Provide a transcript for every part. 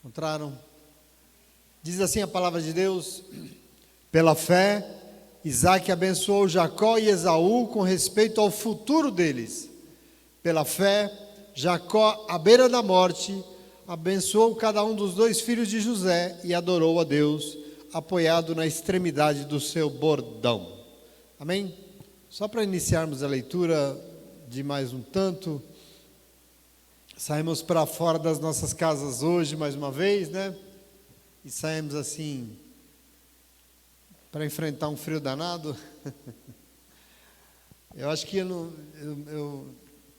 Encontraram? Diz assim a palavra de Deus: pela fé, Isaque abençoou Jacó e Esaú com respeito ao futuro deles. Pela fé, Jacó, à beira da morte, abençoou cada um dos dois filhos de José e adorou a Deus, apoiado na extremidade do seu bordão. Amém? Só para iniciarmos a leitura de mais um tanto, saímos para fora das nossas casas hoje mais uma vez, né? E saímos assim para enfrentar um frio danado. Eu acho que eu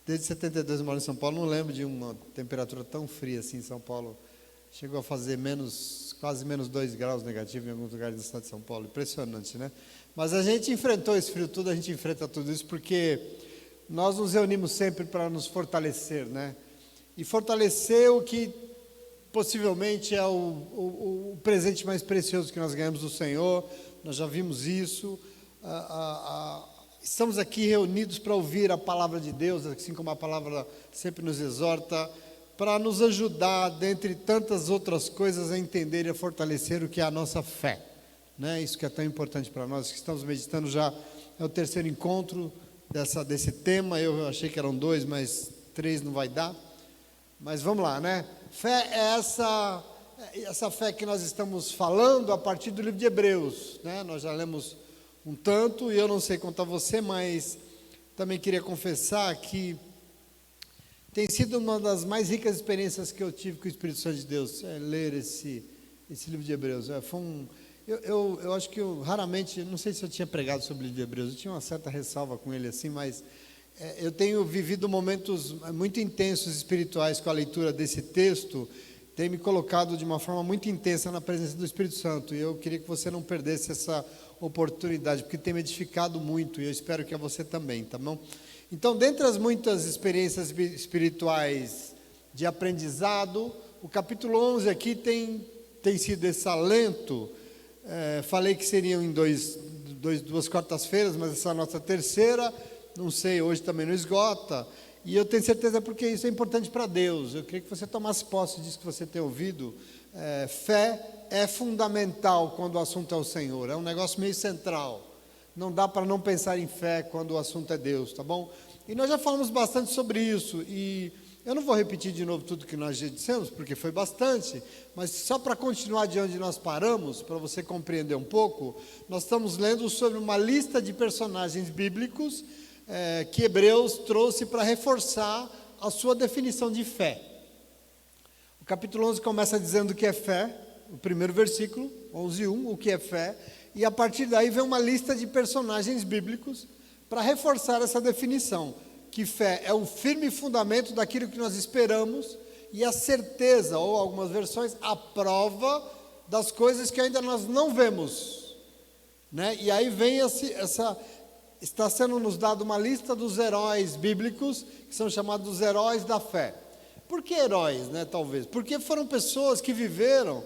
desde 72 eu moro em São Paulo, não lembro de uma temperatura tão fria assim em São Paulo. Chegou a fazer quase menos 2 graus negativo em alguns lugares do estado de São Paulo. Impressionante, né? Mas a gente enfrentou esse frio tudo, a gente enfrenta tudo isso porque nós nos reunimos sempre para nos fortalecer, né? E fortalecer o que possivelmente é o presente mais precioso que nós ganhamos do Senhor. Nós já vimos isso. Estamos aqui reunidos para ouvir a palavra de Deus, assim como a palavra sempre nos exorta, para nos ajudar, dentre tantas outras coisas, a entender e a fortalecer o que é a nossa fé, né? Isso que é tão importante para nós, que estamos meditando já, é o terceiro encontro desse tema. Eu achei que eram 2, mas 3 não vai dar. Mas vamos lá, né? Fé é essa fé que nós estamos falando a partir do livro de Hebreus, né? Nós já lemos um tanto, e eu não sei quanto a você, mas também queria confessar que tem sido uma das mais ricas experiências que eu tive com o Espírito Santo de Deus, ler esse livro de Hebreus. Eu acho que eu raramente, não sei se eu tinha pregado sobre o livro de Hebreus, eu tinha uma certa ressalva com ele assim, mas eu tenho vivido momentos muito intensos espirituais com a leitura desse texto, tem me colocado de uma forma muito intensa na presença do Espírito Santo, e eu queria que você não perdesse essa oportunidade, porque tem me edificado muito, e eu espero que a você também, tá bom? Então, dentre as muitas experiências espirituais de aprendizado, o capítulo 11 aqui tem sido esse alento. Falei que seriam em duas quartas-feiras, mas essa é a nossa terceira, não sei, hoje também não esgota, e eu tenho certeza porque isso é importante para Deus. Eu queria que você tomasse posse disso que você tem ouvido. Fé é fundamental quando o assunto é o Senhor, é um negócio meio central. Não dá para não pensar em fé quando o assunto é Deus, tá bom? E nós já falamos bastante sobre isso, e eu não vou repetir de novo tudo que nós já dissemos, porque foi bastante, mas só para continuar de onde nós paramos, para você compreender um pouco, nós estamos lendo sobre uma lista de personagens bíblicos que Hebreus trouxe para reforçar a sua definição de fé. O capítulo 11 começa dizendo o que é fé, o primeiro versículo, 11:1, o que é fé, e a partir daí vem uma lista de personagens bíblicos para reforçar essa definição, que fé é o firme fundamento daquilo que nós esperamos e a certeza, ou algumas versões, a prova das coisas que ainda nós não vemos, né? E aí vem está sendo nos dado uma lista dos heróis bíblicos, que são chamados os heróis da fé. Por que heróis, né, talvez? Porque foram pessoas que viveram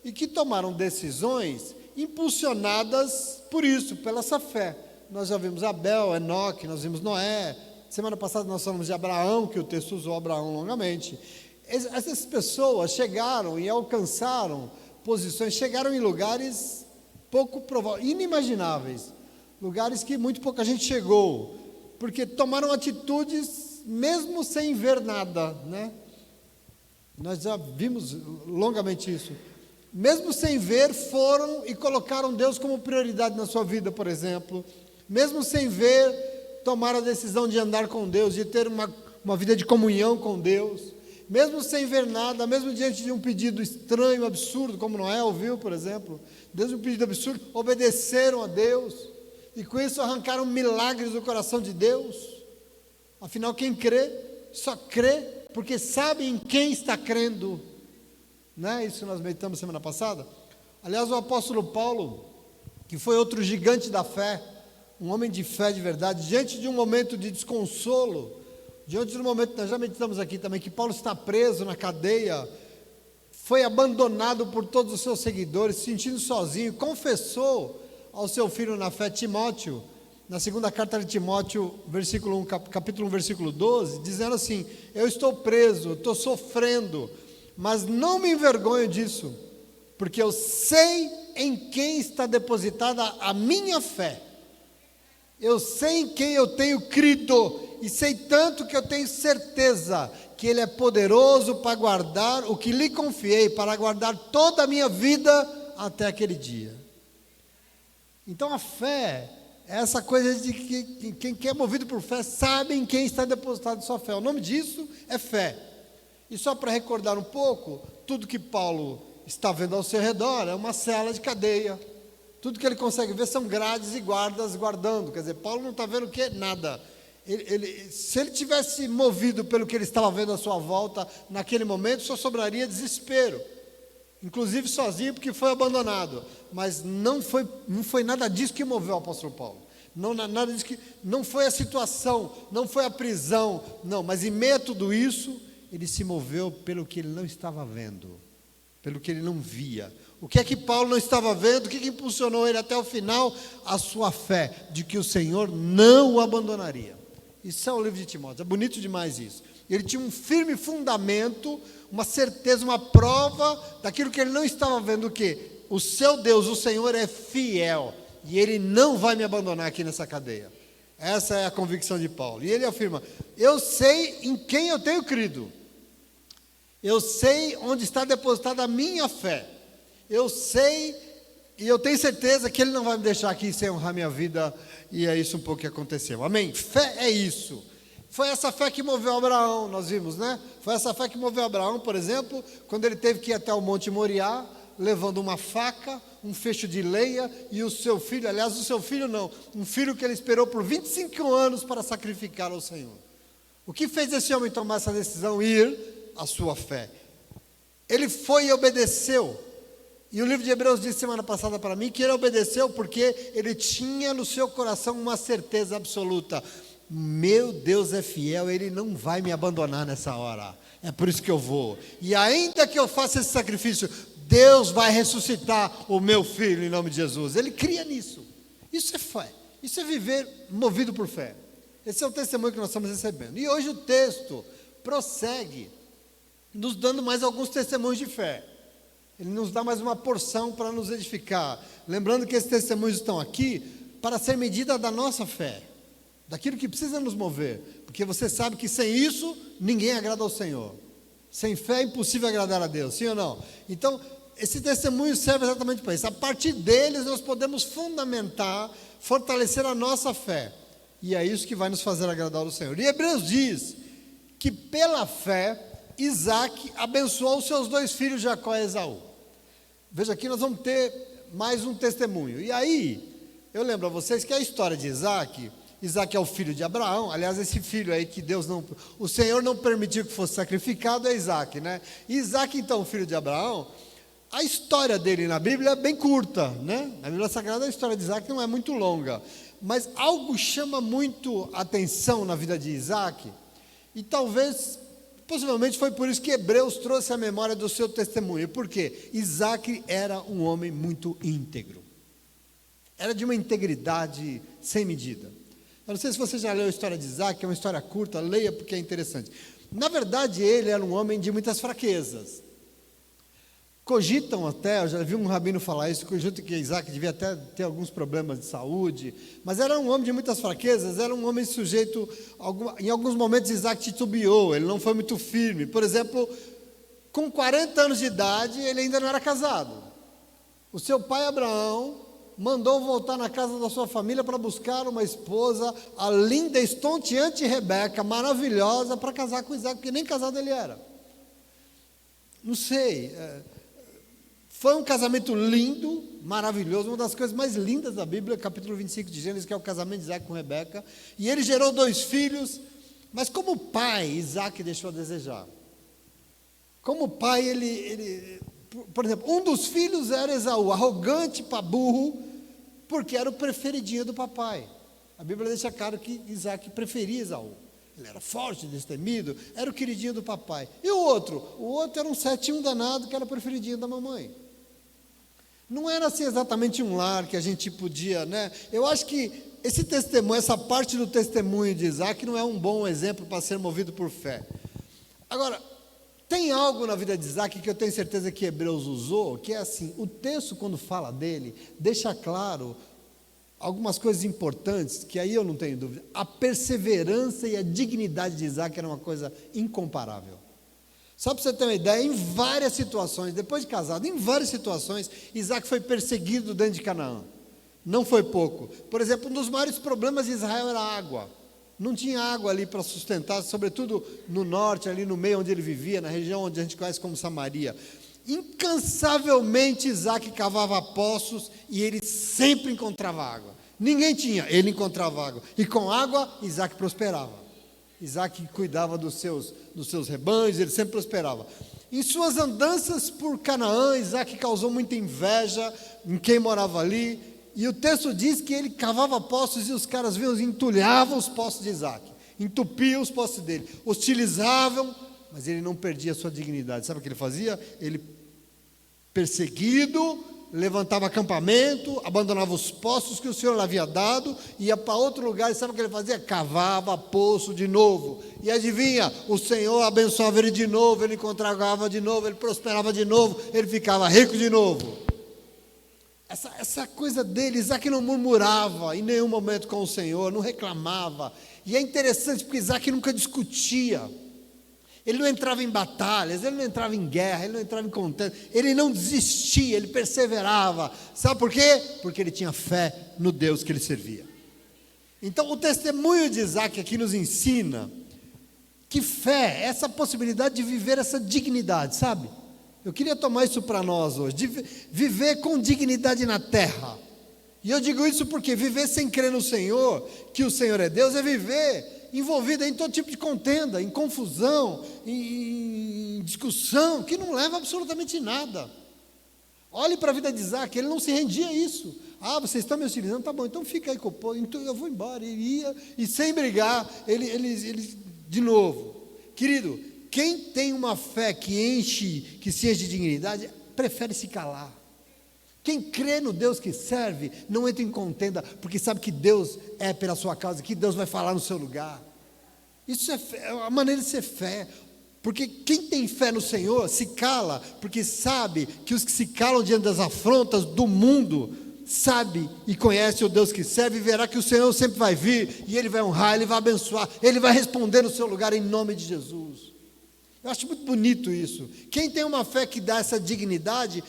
e que tomaram decisões impulsionadas por isso, pela essa fé. Nós já vimos Abel, Enoque, nós vimos Noé. Semana passada nós falamos de Abraão, que o texto usou Abraão longamente. Essas pessoas chegaram e alcançaram posições, chegaram em lugares pouco prováveis, inimagináveis, lugares que muito pouca gente chegou, porque tomaram atitudes mesmo sem ver nada, né? Nós já vimos longamente isso. Mesmo sem ver, foram e colocaram Deus como prioridade na sua vida, por exemplo. Mesmo sem ver, tomaram a decisão de andar com Deus, de ter uma vida de comunhão com Deus. Mesmo sem ver nada, mesmo diante de um pedido estranho, absurdo, como Noé ouviu, por exemplo. Deus um pedido absurdo, obedeceram a Deus. E com isso arrancaram milagres do coração de Deus. Afinal, quem crê, só crê porque sabe em quem está crendo. Né? Isso nós meditamos semana passada. Aliás, o apóstolo Paulo, que foi outro gigante da fé, um homem de fé de verdade, diante de um momento de desconsolo, diante de um momento, nós já meditamos aqui também, que Paulo está preso na cadeia, foi abandonado por todos os seus seguidores, se sentindo sozinho, confessou ao seu filho na fé, Timóteo, na segunda carta de Timóteo, capítulo 1, versículo 12, dizendo assim: eu estou preso, estou sofrendo, mas não me envergonho disso, porque eu sei em quem está depositada a minha fé. Eu sei em quem eu tenho crido, e sei tanto que eu tenho certeza que Ele é poderoso para guardar o que lhe confiei, para guardar toda a minha vida até aquele dia. Então a fé é essa coisa de que quem é movido por fé sabe em quem está depositado sua fé. O nome disso é fé. E só para recordar um pouco, tudo que Paulo está vendo ao seu redor é uma cela de cadeia. Tudo que ele consegue ver são grades e guardas guardando. Quer dizer, Paulo não está vendo o que? Nada. Se ele tivesse movido pelo que ele estava vendo à sua volta, naquele momento só sobraria desespero. Inclusive sozinho, porque foi abandonado. Mas não foi nada disso que moveu o apóstolo Paulo. Nada disso não foi a situação, não foi a prisão, não. Mas em meio a tudo isso, ele se moveu pelo que ele não estava vendo, pelo que ele não via. O que é que Paulo não estava vendo? O que impulsionou ele até o final? A sua fé de que o Senhor não o abandonaria. Isso é o livro de Timóteo, é bonito demais isso. Ele tinha um firme fundamento, uma certeza, uma prova daquilo que ele não estava vendo, o quê? O seu Deus, o Senhor é fiel, e Ele não vai me abandonar aqui nessa cadeia. Essa é a convicção de Paulo. E ele afirma, eu sei em quem eu tenho crido. Eu sei onde está depositada a minha fé. Eu sei e eu tenho certeza que Ele não vai me deixar aqui sem honrar minha vida. E é isso um pouco que aconteceu. Amém? Fé é isso. Foi essa fé que moveu Abraão, nós vimos, né? Foi essa fé que moveu Abraão, por exemplo, quando ele teve que ir até o Monte Moriá, levando uma faca, um feixe de lenha e o seu filho, aliás, o seu filho não, um filho que ele esperou por 25 anos para sacrificar ao Senhor. O que fez esse homem tomar essa decisão? Ir à sua fé. Ele foi e obedeceu. E o livro de Hebreus disse semana passada para mim que ele obedeceu porque ele tinha no seu coração uma certeza absoluta. Meu Deus é fiel, Ele não vai me abandonar nessa hora. É por isso que eu vou. E ainda que eu faça esse sacrifício, Deus vai ressuscitar o meu filho em nome de Jesus. Ele cria nisso. Isso é fé. Isso é viver movido por fé. Esse é o testemunho que nós estamos recebendo. E hoje o texto prossegue, nos dando mais alguns testemunhos de fé. Ele nos dá mais uma porção para nos edificar. Lembrando que esses testemunhos estão aqui para ser medida da nossa fé, daquilo que precisa nos mover. Porque você sabe que sem isso, ninguém agrada ao Senhor. Sem fé é impossível agradar a Deus, sim ou não? Então, esse testemunho serve exatamente para isso. A partir deles, nós podemos fundamentar, fortalecer a nossa fé. E é isso que vai nos fazer agradar ao Senhor. E Hebreus diz que pela fé, Isaac abençoou os seus dois filhos, Jacó e Esaú. Veja aqui, nós vamos ter mais um testemunho. E aí, eu lembro a vocês que a história de Isaac é o filho de Abraão. Aliás, esse filho aí que o Senhor não permitiu que fosse sacrificado é Isaac, né? E Isaac, então, filho de Abraão, a história dele na Bíblia é bem curta, né? Na Bíblia Sagrada a história de Isaac não é muito longa, mas algo chama muito atenção na vida de Isaac, e possivelmente foi por isso que Hebreus trouxe a memória do seu testemunho, porque Isaac era um homem muito íntegro, era de uma integridade sem medida. Eu não sei se você já leu a história de Isaac, é uma história curta, leia porque é interessante. Na verdade, ele era um homem de muitas fraquezas. Cogitam até, eu já vi um rabino falar isso, cogitam que Isaac devia até ter alguns problemas de saúde, mas era um homem de muitas fraquezas, era um homem sujeito, em alguns momentos Isaac titubeou, ele não foi muito firme. Por exemplo, com 40 anos de idade, ele ainda não era casado. O seu pai Abraão mandou voltar na casa da sua família para buscar uma esposa, a linda, estonteante Rebeca, maravilhosa, para casar com Isaac, porque nem casado ele era. Não sei, foi um casamento lindo, maravilhoso, uma das coisas mais lindas da Bíblia, capítulo 25 de Gênesis, que é o casamento de Isaac com Rebeca, e ele gerou 2 filhos, mas como pai, Isaac deixou a desejar. Como pai, por exemplo, um dos filhos era Esaú, arrogante para burro, porque era o preferidinho do papai. A Bíblia deixa claro que Isaac preferia Esaú. Ele era forte, destemido, era o queridinho do papai. E o outro? O outro era um 7-1 danado, que era o preferidinho da mamãe. Não era assim exatamente um lar que a gente podia, né? Eu acho que esse testemunho, essa parte do testemunho de Isaac não é um bom exemplo para ser movido por fé. Agora, Tem algo na vida de Isaac que eu tenho certeza que Hebreus usou, que é assim, o texto quando fala dele, deixa claro algumas coisas importantes, que aí eu não tenho dúvida. A perseverança e a dignidade de Isaac era uma coisa incomparável. Só para você ter uma ideia, em várias situações, depois de casado, em várias situações, Isaac foi perseguido dentro de Canaã. Não foi pouco. Por exemplo, um dos maiores problemas de Israel era a água. Não tinha água ali para sustentar, sobretudo no norte, ali no meio onde ele vivia, na região onde a gente conhece como Samaria. Incansavelmente Isaac cavava poços e ele sempre encontrava água. Ninguém tinha, ele encontrava água. E com água, Isaac prosperava. Isaac cuidava dos seus rebanhos, ele sempre prosperava. Em suas andanças por Canaã, Isaac causou muita inveja em quem morava ali. E o texto diz que ele cavava poços e os caras vinham e entulhavam os poços de Isaac, entupiam os poços dele, hostilizavam, mas ele não perdia a sua dignidade. Sabe o que ele fazia? Ele, perseguido, levantava acampamento, abandonava os poços que o Senhor lhe havia dado, ia para outro lugar, e sabe o que ele fazia? Cavava poço de novo, e adivinha, o Senhor abençoava ele de novo, ele encontrava de novo, ele prosperava de novo, ele ficava rico de novo. Essa coisa dele, Isaac não murmurava em nenhum momento com o Senhor, não reclamava. E é interessante porque Isaac nunca discutia. Ele não entrava em batalhas, ele não entrava em guerra, ele não entrava em contenda. Ele não desistia, ele perseverava. Sabe por quê? Porque ele tinha fé no Deus que ele servia. Então o testemunho de Isaac aqui nos ensina que fé é essa possibilidade de viver essa dignidade, sabe? Eu queria tomar isso para nós hoje, de viver com dignidade na terra. E eu digo isso porque viver sem crer no Senhor, que o Senhor é Deus, é viver envolvido em todo tipo de contenda, em confusão, em discussão, que não leva absolutamente nada. Olhe para a vida de Isaac, ele não se rendia a isso. Ah, vocês estão me hostilizando, tá bom, então fica aí com o povo, então eu vou embora. Ele ia, e sem brigar, ele de novo. Querido, quem tem uma fé que se enche de dignidade, prefere se calar. Quem crê no Deus que serve, não entra em contenda, porque sabe que Deus é pela sua causa, que Deus vai falar no seu lugar. Isso é a maneira de ser fé. Porque quem tem fé no Senhor se cala, porque sabe que os que se calam diante das afrontas do mundo, sabe e conhece o Deus que serve, e verá que o Senhor sempre vai vir, e Ele vai honrar, Ele vai abençoar, Ele vai responder no seu lugar em nome de Jesus. Eu acho muito bonito isso. Quem tem uma fé que dá essa dignidade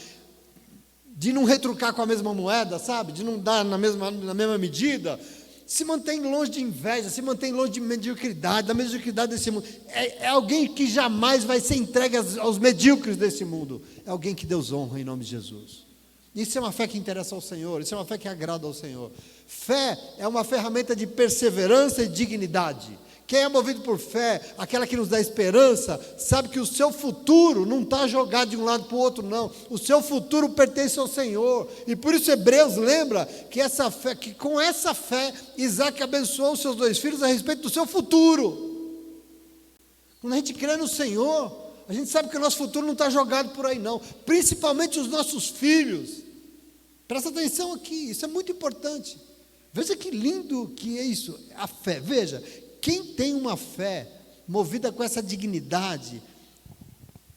de não retrucar com a mesma moeda, sabe? De não dar na mesma medida, se mantém longe de inveja, se mantém longe de mediocridade, da mediocridade desse mundo. É alguém que jamais vai ser entregue aos medíocres desse mundo. É alguém que Deus honra em nome de Jesus. Isso é uma fé que interessa ao Senhor, isso é uma fé que agrada ao Senhor. Fé é uma ferramenta de perseverança e dignidade. Quem é movido por fé, aquela que nos dá esperança, sabe que o seu futuro não está jogado de um lado para o outro, não. O seu futuro pertence ao Senhor. E por isso Hebreus lembra que com essa fé, Isaac abençoou os seus 2 filhos a respeito do seu futuro. Quando a gente crê no Senhor, a gente sabe que o nosso futuro não está jogado por aí, não. Principalmente os nossos filhos. Presta atenção aqui, isso é muito importante. Veja que lindo que é isso, a fé. Veja, quem tem uma fé movida com essa dignidade,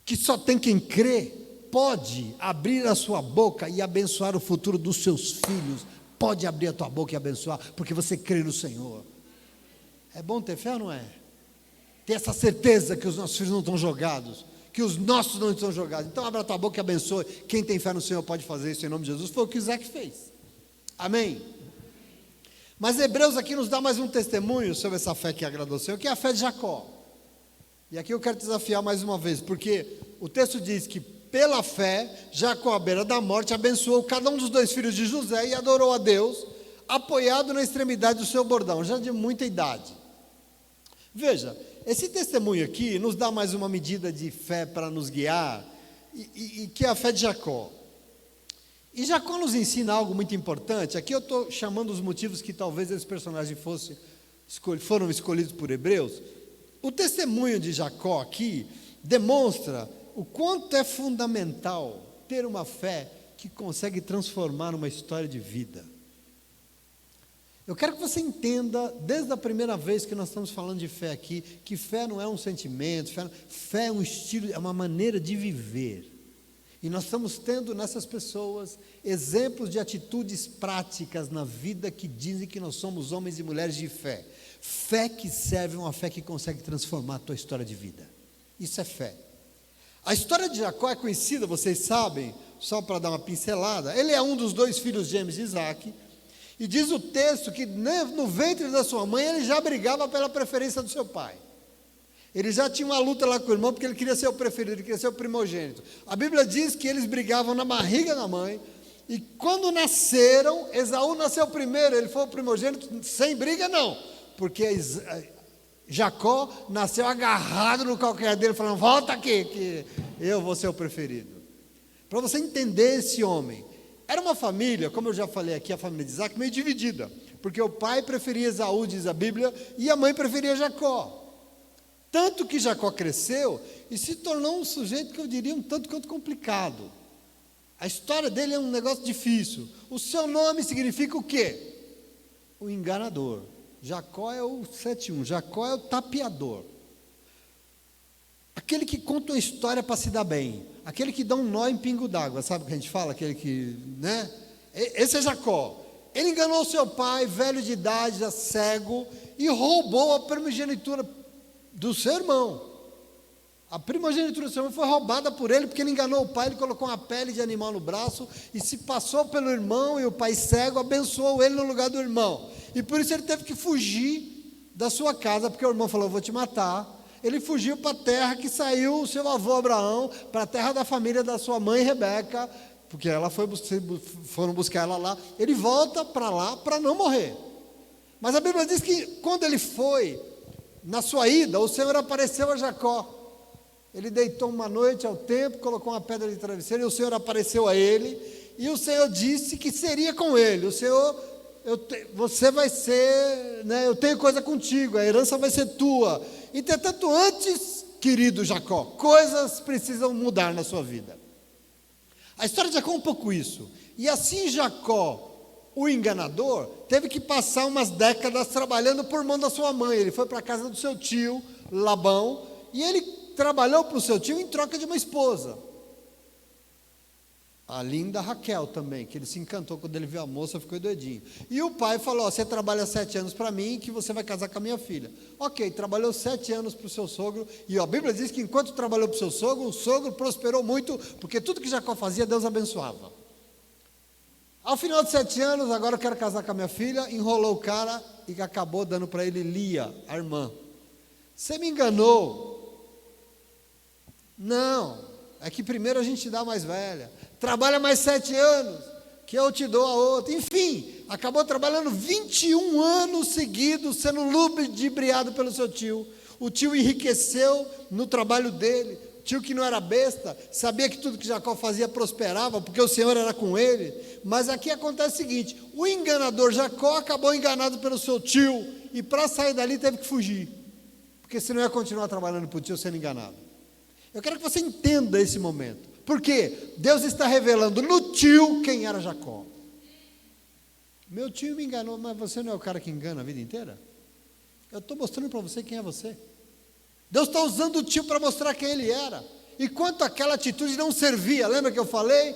que só tem quem crê, pode abrir a sua boca e abençoar o futuro dos seus filhos. Pode abrir a tua boca e abençoar, porque você crê no Senhor. É bom ter fé ou não é? Ter essa certeza que os nossos filhos não estão jogados, que os nossos não estão jogados. Então abra a tua boca e abençoe. Quem tem fé no Senhor pode fazer isso em nome de Jesus. Foi o que Isaac fez. Amém? Mas Hebreus aqui nos dá mais um testemunho sobre essa fé que agradou ao Senhor, que é a fé de Jacó. E aqui eu quero desafiar mais uma vez, porque o texto diz que pela fé, Jacó à beira da morte abençoou cada um dos 2 filhos de José e adorou a Deus, apoiado na extremidade do seu bordão, já de muita idade. Veja, esse testemunho aqui nos dá mais uma medida de fé para nos guiar, e que é a fé de Jacó. E Jacó nos ensina algo muito importante. Aqui eu estou chamando os motivos que talvez esse personagem foram escolhidos por Hebreus. O testemunho de Jacó aqui demonstra o quanto é fundamental ter uma fé que consegue transformar uma história de vida. Eu quero que você entenda, desde a primeira vez que nós estamos falando de fé aqui, que fé não é um sentimento, fé é um estilo, é uma maneira de viver. E nós estamos tendo nessas pessoas exemplos de atitudes práticas na vida que dizem que nós somos homens e mulheres de fé. Fé que serve, uma fé que consegue transformar a tua história de vida. Isso é fé. A história de Jacó é conhecida, vocês sabem, só para dar uma pincelada. Ele é um dos 2 filhos gêmeos de Isaac. E diz o texto que no ventre da sua mãe ele já brigava pela preferência do seu pai. Ele já tinha uma luta lá com o irmão, porque ele queria ser o preferido, ele queria ser o primogênito. A Bíblia diz que eles brigavam na barriga da mãe, e quando nasceram, Esaú nasceu primeiro, ele foi o primogênito, sem briga não, porque Jacó nasceu agarrado no calcanhar dele, falando, volta aqui, que eu vou ser o preferido. Para você entender esse homem, era uma família, como eu já falei aqui, a família de Isaac, meio dividida, porque o pai preferia Esaú, diz a Bíblia, e a mãe preferia Jacó. Tanto que Jacó cresceu e se tornou um sujeito que eu diria um tanto quanto complicado. A história dele é um negócio difícil. O seu nome significa o quê? O enganador. Jacó é o 71, Jacó é o tapeador. Aquele que conta uma história para se dar bem. Aquele que dá um nó em pingo d'água. Sabe o que a gente fala? Aquele que, né? Esse é Jacó. Ele enganou seu pai, velho de idade, já cego, e roubou a primogenitura do seu irmão. A primogenitura do seu irmão foi roubada por ele, porque ele enganou o pai, ele colocou uma pele de animal no braço, e se passou pelo irmão, e o pai cego abençoou ele no lugar do irmão. E por isso ele teve que fugir da sua casa, porque o irmão falou, vou te matar. Ele fugiu para a terra que saiu o seu avô Abraão, para a terra da família da sua mãe Rebeca, porque foram buscar ela lá. Ele volta para lá para não morrer. Mas a Bíblia diz que quando ele foi, na sua ida, o Senhor apareceu a Jacó. Ele deitou uma noite ao templo, colocou uma pedra de travesseiro, e o Senhor apareceu a ele, e o Senhor disse que seria com ele. O Senhor, você vai ser, né, eu tenho coisa contigo, a herança vai ser tua. Entretanto, antes, querido Jacó, coisas precisam mudar na sua vida. A história de Jacó é um pouco isso. E assim Jacó, o enganador, teve que passar umas décadas trabalhando por mão da sua mãe. Ele foi para a casa do seu tio, Labão, e ele trabalhou para o seu tio em troca de uma esposa. A linda Raquel também, que ele se encantou quando ele viu a moça, ficou doidinho. E o pai falou, você trabalha 7 anos para mim, que você vai casar com a minha filha. Ok, trabalhou 7 anos para o seu sogro, e a Bíblia diz que enquanto trabalhou para o sogro prosperou muito, porque tudo que Jacó fazia, Deus abençoava. Ao final de 7 anos, agora eu quero casar com a minha filha, enrolou o cara e acabou dando para ele Lia, a irmã. Você me enganou. Não, é que primeiro a gente dá a mais velha. Trabalha mais 7 anos, que eu te dou a outra. Enfim, acabou trabalhando 21 anos seguidos, sendo ludibriado pelo seu tio. O tio enriqueceu no trabalho dele. Tio que não era besta, sabia que tudo que Jacó fazia prosperava, porque o Senhor era com ele. Mas aqui acontece o seguinte, o enganador Jacó acabou enganado pelo seu tio, e para sair dali teve que fugir, porque senão ia continuar trabalhando para o tio sendo enganado. Eu quero que você entenda esse momento. Por quê? Deus está revelando no tio quem era Jacó. Meu tio me enganou, mas você não é o cara que engana a vida inteira? Eu estou mostrando para você quem é você. Deus está usando o tio para mostrar quem ele era. E quanto aquela atitude não servia, lembra que eu falei?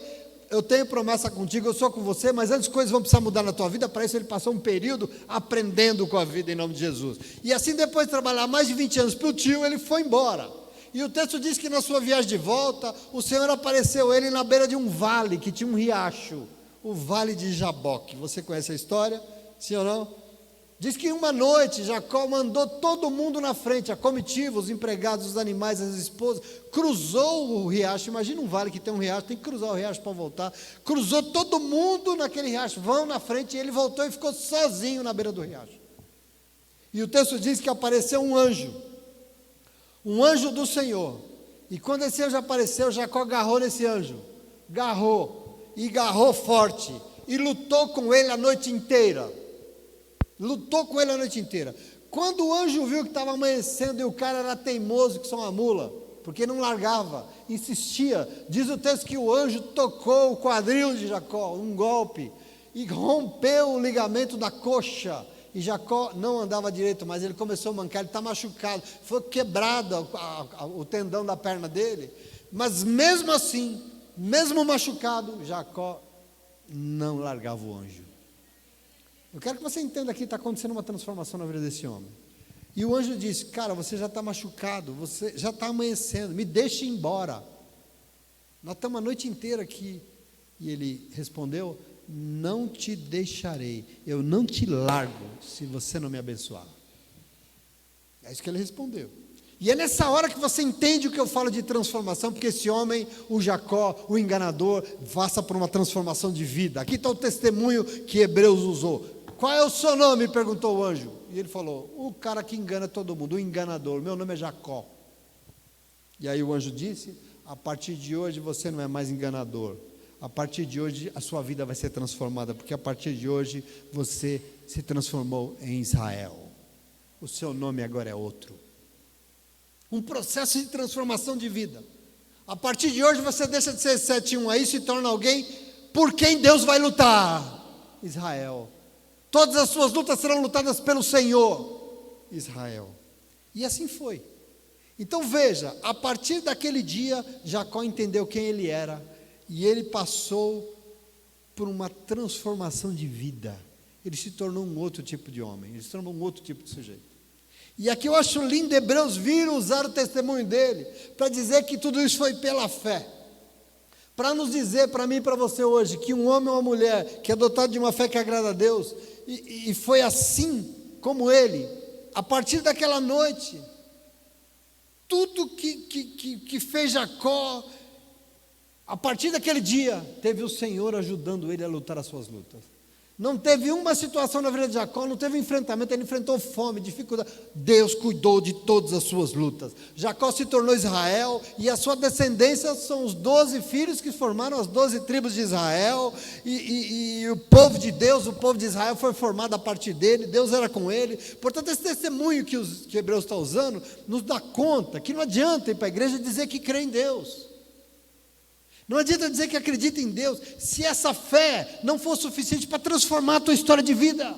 Eu tenho promessa contigo, eu sou com você, mas antes coisas vão precisar mudar na tua vida. Para isso ele passou um período aprendendo com a vida em nome de Jesus. E assim, depois de trabalhar mais de 20 anos para o tio, ele foi embora. E o texto diz que na sua viagem de volta, o Senhor apareceu a ele na beira de um vale, que tinha um riacho, o Vale de Jaboque. Você conhece a história? Sim ou não? Diz que uma noite Jacó mandou todo mundo na frente, a comitiva, os empregados, os animais, as esposas, cruzou o riacho. Imagina um vale que tem um riacho, tem que cruzar o riacho para voltar. Cruzou todo mundo naquele riacho, vão na frente, e ele voltou e ficou sozinho na beira do riacho. E o texto diz que apareceu um anjo do Senhor, e quando esse anjo apareceu, Jacó agarrou nesse anjo, agarrou forte, e lutou com ele a noite inteira. Quando o anjo viu que estava amanhecendo, e o cara era teimoso, que só uma mula, porque não largava, insistia, diz o texto que o anjo tocou o quadril de Jacó, um golpe, e rompeu o ligamento da coxa. E Jacó não andava direito, mas ele começou a mancar, ele está machucado, foi quebrado o tendão da perna dele, mas mesmo assim, mesmo machucado, Jacó não largava o anjo. Eu quero que você entenda que está acontecendo uma transformação na vida desse homem. E o anjo disse: cara, você já está machucado, você já está amanhecendo, me deixe ir embora, nós estamos a noite inteira aqui. E ele respondeu: não te deixarei, eu não te largo se você não me abençoar. É isso que ele respondeu. E é nessa hora que você entende o que eu falo de transformação, porque esse homem, o Jacó, o enganador, passa por uma transformação de vida. Aqui está o testemunho que Hebreus usou. Qual é o seu nome? Perguntou o anjo. E ele falou: o cara que engana todo mundo, o enganador, meu nome é Jacó. E aí o anjo disse: a partir de hoje você não é mais enganador. A partir de hoje a sua vida vai ser transformada, porque a partir de hoje você se transformou em Israel. O seu nome agora é outro. Um processo de transformação de vida. A partir de hoje você deixa de ser 7-1 aí, se torna alguém por quem Deus vai lutar. Israel. Todas as suas lutas serão lutadas pelo Senhor. Israel. E assim foi. Então veja, a partir daquele dia, Jacó entendeu quem ele era. E ele passou por uma transformação de vida. Ele se tornou um outro tipo de homem. Ele se tornou um outro tipo de sujeito. E aqui eu acho lindo Hebreus vir usar o testemunho dele para dizer que tudo isso foi pela fé. Para nos dizer, para mim e para você hoje, que um homem ou uma mulher que é dotado de uma fé que agrada a Deus, e foi assim como ele, a partir daquela noite, tudo que fez Jacó, a partir daquele dia, teve o Senhor ajudando ele a lutar as suas lutas. Não teve uma situação na vida de Jacó, não teve enfrentamento, ele enfrentou fome, dificuldade. Deus cuidou de todas as suas lutas. Jacó se tornou Israel, e a sua descendência são os 12 filhos que formaram as 12 tribos de Israel, e o povo de Deus, o povo de Israel foi formado a partir dele, Deus era com ele. Portanto, esse testemunho que Hebreus está usando, nos dá conta que não adianta ir para a igreja dizer que crê em Deus. Não adianta dizer que acredita em Deus, se essa fé não for suficiente para transformar a tua história de vida,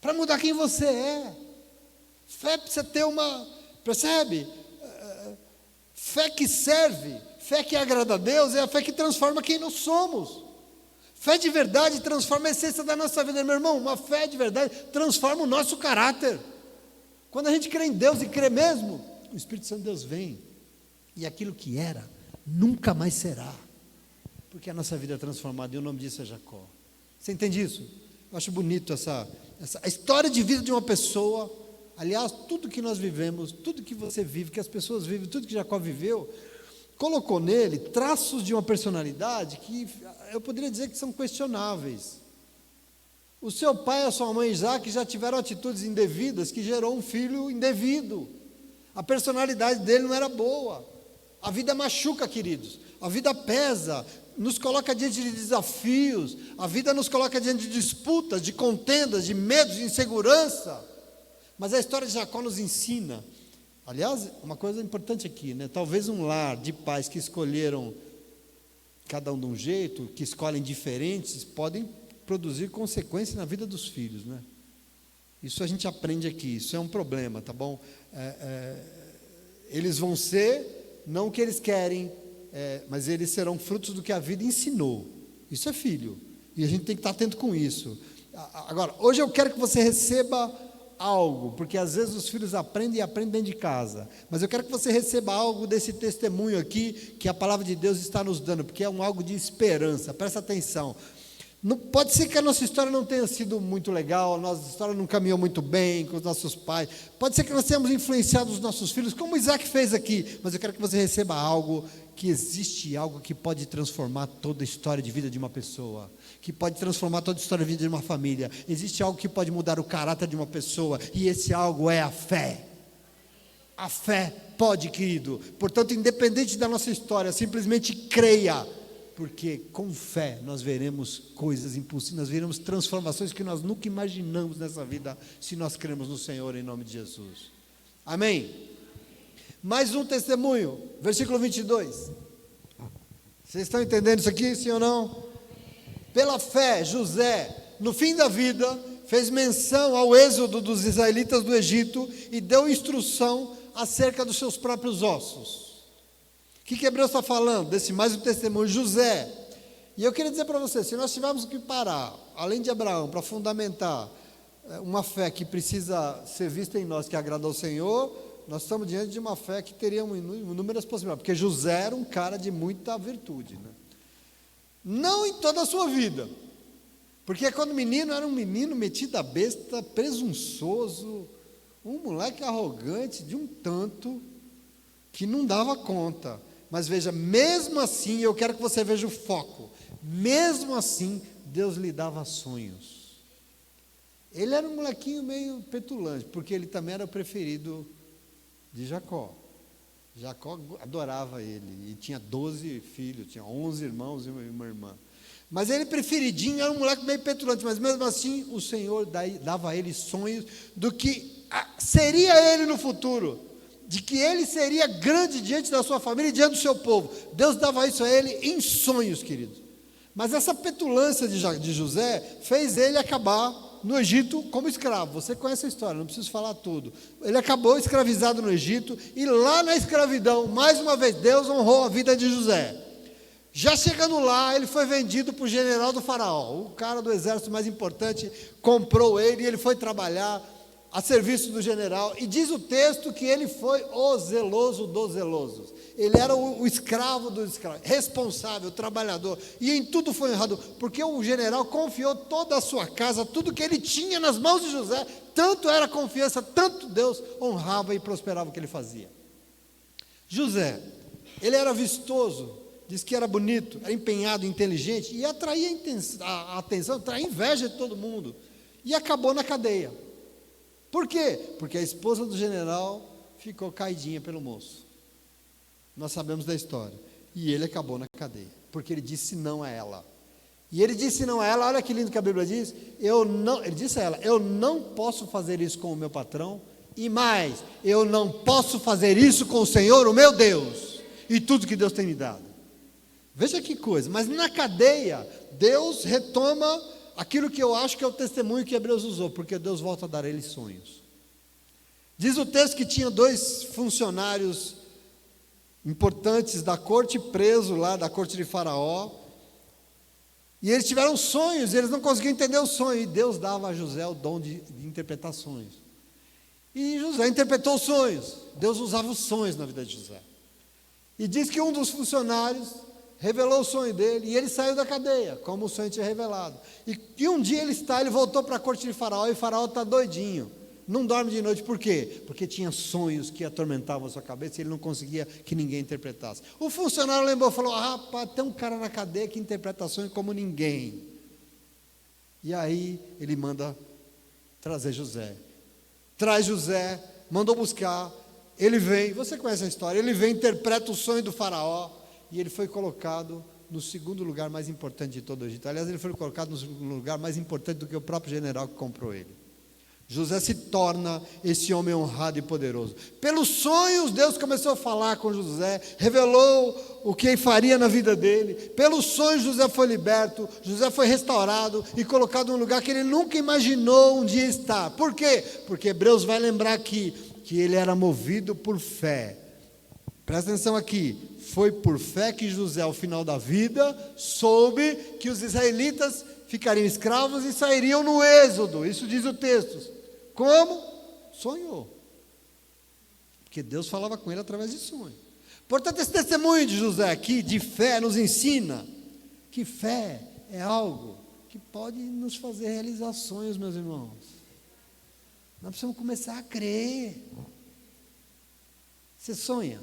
para mudar quem você é. Fé precisa ter percebe? Fé que serve, fé que agrada a Deus, é a fé que transforma quem nós somos. Fé de verdade transforma a essência da nossa vida, meu irmão. Uma fé de verdade transforma o nosso caráter. Quando a gente crê em Deus e crê mesmo, o Espírito Santo de Deus vem, e aquilo que era, nunca mais será, porque a nossa vida é transformada, e o nome disso é Jacó. Você entende isso? Eu acho bonito a história de vida de uma pessoa. Aliás, tudo que nós vivemos, tudo que você vive, que as pessoas vivem, tudo que Jacó viveu, colocou nele traços de uma personalidade que eu poderia dizer que são questionáveis. O seu pai e a sua mãe Isaac já tiveram atitudes indevidas que gerou um filho indevido. A personalidade dele não era boa. A vida machuca, queridos, a vida pesa, nos coloca diante de desafios, a vida nos coloca diante de disputas, de contendas, de medos, de insegurança. Mas a história de Jacó nos ensina, aliás, uma coisa importante aqui, né? Talvez um lar de pais que escolheram cada um de um jeito, que escolhem diferentes, podem produzir consequências na vida dos filhos, né? Isso a gente aprende aqui, isso é um problema, tá bom? Eles vão ser, não o que eles querem, mas eles serão frutos do que a vida ensinou. Isso é filho, e a gente tem que estar atento com isso. Agora, hoje eu quero que você receba algo, porque às vezes os filhos aprendem dentro de casa, mas eu quero que você receba algo desse testemunho aqui, que a palavra de Deus está nos dando, porque é algo de esperança. Presta atenção. Não, pode ser que a nossa história não tenha sido muito legal, a nossa história não caminhou muito bem com os nossos pais, pode ser que nós tenhamos influenciado os nossos filhos, como Isaac fez aqui, mas eu quero que você receba algo, que existe algo que pode transformar toda a história de vida de uma pessoa, que pode transformar toda a história de vida de uma família. Existe algo que pode mudar o caráter de uma pessoa, e esse algo é a fé. A fé pode, querido. Portanto, independente da nossa história, simplesmente creia, porque com fé nós veremos coisas impossíveis, nós veremos transformações que nós nunca imaginamos nessa vida, se nós cremos no Senhor em nome de Jesus. Amém? Mais um testemunho, versículo 22. Vocês estão entendendo isso aqui, sim ou não? Pela fé, José, no fim da vida, fez menção ao êxodo dos israelitas do Egito e deu instrução acerca dos seus próprios ossos. O que Hebreus está falando? Desse mais um testemunho, José. E eu queria dizer para você, se nós tivermos que parar, além de Abraão, para fundamentar uma fé que precisa ser vista em nós, que agrada ao Senhor, nós estamos diante de uma fé que teria inúmeras possibilidades, porque José era um cara de muita virtude, né? Não em toda a sua vida, porque quando menino era um menino metido a besta, presunçoso, um moleque arrogante de um tanto que não dava conta. Mas veja, mesmo assim, eu quero que você veja o foco, mesmo assim, Deus lhe dava sonhos. Ele era um molequinho meio petulante, porque ele também era o preferido de Jacó. Jacó adorava ele, e tinha 12 filhos, tinha 11 irmãos e uma irmã. Mas ele preferidinho, era um moleque meio petulante, mas mesmo assim o Senhor dava a ele sonhos do que seria ele no futuro, de que ele seria grande diante da sua família e diante do seu povo. Deus dava isso a ele em sonhos, queridos. Mas essa petulância de José fez ele acabar no Egito como escravo. Você conhece a história, não preciso falar tudo. Ele acabou escravizado no Egito, e lá na escravidão, mais uma vez, Deus honrou a vida de José. Já chegando lá, ele foi vendido para o general do faraó. O cara do exército mais importante comprou ele, e ele foi trabalhar a serviço do general. E diz o texto que ele foi o zeloso dos zelosos. Ele era o escravo dos escravos, responsável, trabalhador, e em tudo foi honrado, porque o general confiou toda a sua casa, tudo que ele tinha nas mãos de José. Tanto era a confiança, tanto Deus honrava e prosperava o que ele fazia. José, ele era vistoso, diz que era bonito, era empenhado, inteligente, e atraía a atenção, atraía a inveja de todo mundo, e acabou na cadeia. Por quê? Porque a esposa do general ficou caidinha pelo moço. Nós sabemos da história. E ele acabou na cadeia, porque ele disse não a ela. E ele disse não a ela, olha que lindo que a Bíblia diz. Ele disse a ela, eu não posso fazer isso com o meu patrão, e mais, eu não posso fazer isso com o Senhor, o meu Deus, e tudo que Deus tem me dado. Veja que coisa, mas na cadeia, Deus retoma aquilo que eu acho que é o testemunho que Hebreus usou, porque Deus volta a dar a ele sonhos. Diz o texto que tinha 2 funcionários importantes da corte, preso lá da corte de Faraó, e eles tiveram sonhos, eles não conseguiam entender o sonho, e Deus dava a José o dom de interpretar sonhos, e José interpretou os sonhos. Deus usava os sonhos na vida de José, e diz que um dos funcionários revelou o sonho dele, e ele saiu da cadeia, como o sonho tinha revelado, e um dia ele voltou para a corte de Faraó, e Faraó está doidinho, não dorme de noite. Por quê? Porque tinha sonhos que atormentavam a sua cabeça, e ele não conseguia que ninguém interpretasse. O funcionário lembrou, falou, rapaz, tem um cara na cadeia que interpreta sonhos como ninguém. E aí ele manda trazer José. Traz José, mandou buscar, ele vem, você conhece a história, ele vem, interpreta o sonho do faraó, e ele foi colocado no segundo lugar mais importante de todo o Egito. Aliás, ele foi colocado no lugar mais importante do que o próprio general que comprou ele. José se torna esse homem honrado e poderoso. Pelos sonhos, Deus começou a falar com José, revelou o que ele faria na vida dele. Pelos sonhos, José foi liberto, José foi restaurado e colocado num lugar que ele nunca imaginou um dia estar. Por quê? Porque Hebreus vai lembrar aqui que ele era movido por fé. Presta atenção aqui, foi por fé que José, ao final da vida, soube que os israelitas ficariam escravos e sairiam no êxodo. Isso diz o texto. Como? Sonhou. Porque Deus falava com ele através de sonho. Portanto, esse testemunho de José aqui, de fé, nos ensina que fé é algo que pode nos fazer realizar sonhos, meus irmãos. Nós precisamos começar a crer. Você sonha?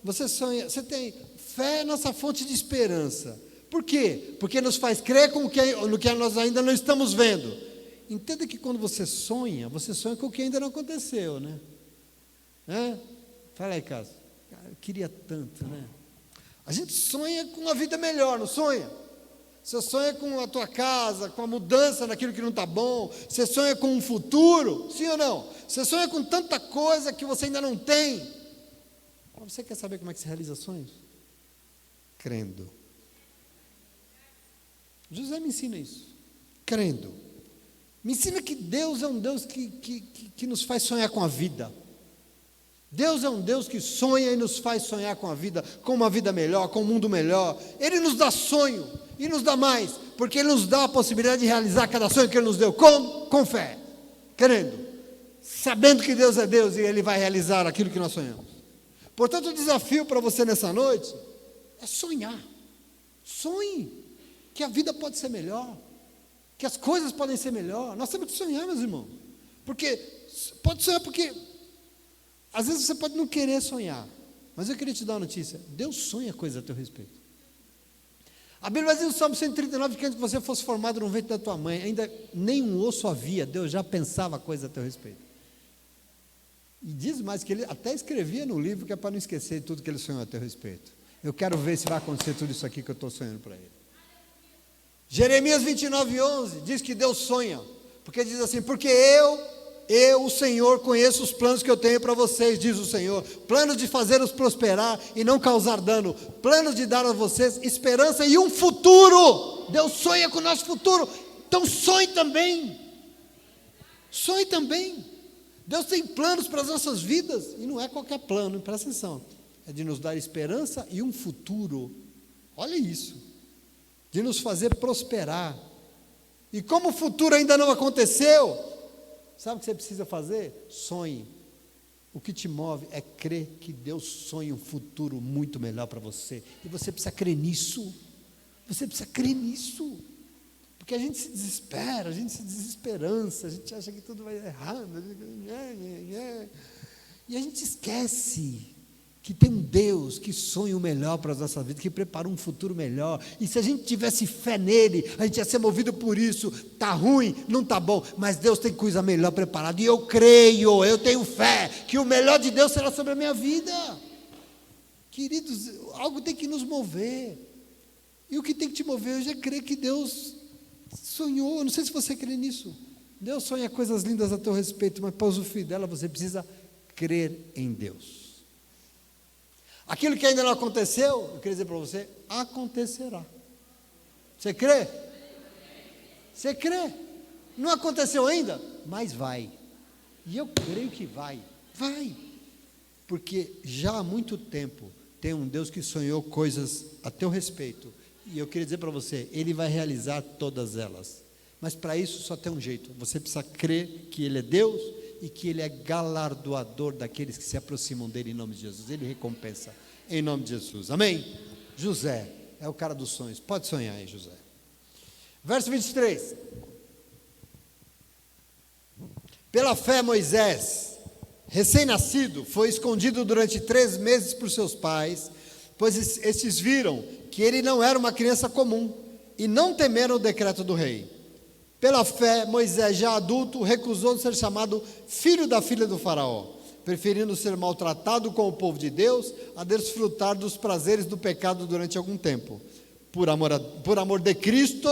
Você sonha? Você tem fé, é nossa fonte de esperança. Por quê? Porque nos faz crer no que nós ainda não estamos vendo. Entenda que quando você sonha com o que ainda não aconteceu, né? Fala aí, Cássio. Eu queria tanto, né? A gente sonha com uma vida melhor, não sonha? Você sonha com a tua casa, com a mudança naquilo que não está bom. Você sonha com um futuro, sim ou não? Você sonha com tanta coisa que você ainda não tem. Mas você quer saber como é que se realiza sonhos? Crendo. José me ensina isso, crendo. Me ensina que Deus é um Deus que nos faz sonhar com a vida. Deus é um Deus que sonha e nos faz sonhar com a vida, com uma vida melhor, com um mundo melhor. Ele nos dá sonho e nos dá mais, porque Ele nos dá a possibilidade de realizar cada sonho que Ele nos deu. Como? Com fé, crendo, sabendo que Deus é Deus e Ele vai realizar aquilo que nós sonhamos. Portanto, o desafio para você nessa noite é sonhar. Sonhe que a vida pode ser melhor, que as coisas podem ser melhor. Nós temos que sonhar, meus irmãos, porque pode sonhar, porque às vezes você pode não querer sonhar, mas eu queria te dar uma notícia: Deus sonha coisas a teu respeito. A Bíblia diz no Salmo 139 que antes que você fosse formado no ventre da tua mãe, ainda nem um osso havia, Deus já pensava coisas a teu respeito. E diz mais que Ele até escrevia no livro, que é para não esquecer tudo que Ele sonhou a teu respeito. Eu quero ver se vai acontecer tudo isso aqui que eu estou sonhando para Ele. Jeremias 29:11 diz que Deus sonha, porque diz assim: porque eu, o Senhor, conheço os planos que eu tenho para vocês, diz o Senhor, planos de fazê-los prosperar e não causar dano, planos de dar a vocês esperança e um futuro. Deus sonha com o nosso futuro, então sonhe também. Sonhe também. Deus tem planos para as nossas vidas, e não é qualquer plano, presta atenção, é de nos dar esperança e um futuro. Olha isso, de nos fazer prosperar. E como o futuro ainda não aconteceu, sabe o que você precisa fazer? Sonhe. O que te move é crer que Deus sonha um futuro muito melhor para você. E você precisa crer nisso. Você precisa crer nisso. Porque a gente se desespera, a gente se desesperança, a gente acha que tudo vai errado. E a gente esquece que tem um Deus que sonha o melhor para as nossas vidas, que prepara um futuro melhor. E se a gente tivesse fé nele, a gente ia ser movido por isso. Está ruim, não está bom, mas Deus tem coisa melhor preparada. E eu creio, eu tenho fé que o melhor de Deus será sobre a minha vida. Queridos, algo tem que nos mover. E o que tem que te mover hoje é crer que Deus sonhou. Eu não sei se você crê nisso. Deus sonha coisas lindas a teu respeito, mas para usufruir dela você precisa crer em Deus. Aquilo que ainda não aconteceu, eu queria dizer para você, acontecerá. Você crê? Você crê? Não aconteceu ainda? Mas vai. E eu creio que vai. Vai. Porque já há muito tempo tem um Deus que sonhou coisas a teu respeito. E eu queria dizer para você, Ele vai realizar todas elas. Mas para isso só tem um jeito. Você precisa crer que Ele é Deus e que Ele é galardoador daqueles que se aproximam dEle em nome de Jesus. Ele recompensa em nome de Jesus. Amém? José é o cara dos sonhos. Pode sonhar aí, José. Verso 23. Pela fé, Moisés, recém-nascido, foi escondido durante 3 meses por seus pais, pois estes viram que ele não era uma criança comum e não temeram o decreto do rei. Pela fé, Moisés, já adulto, recusou ser chamado filho da filha do faraó, preferindo ser maltratado com o povo de Deus a desfrutar dos prazeres do pecado durante algum tempo. Por amor de Cristo,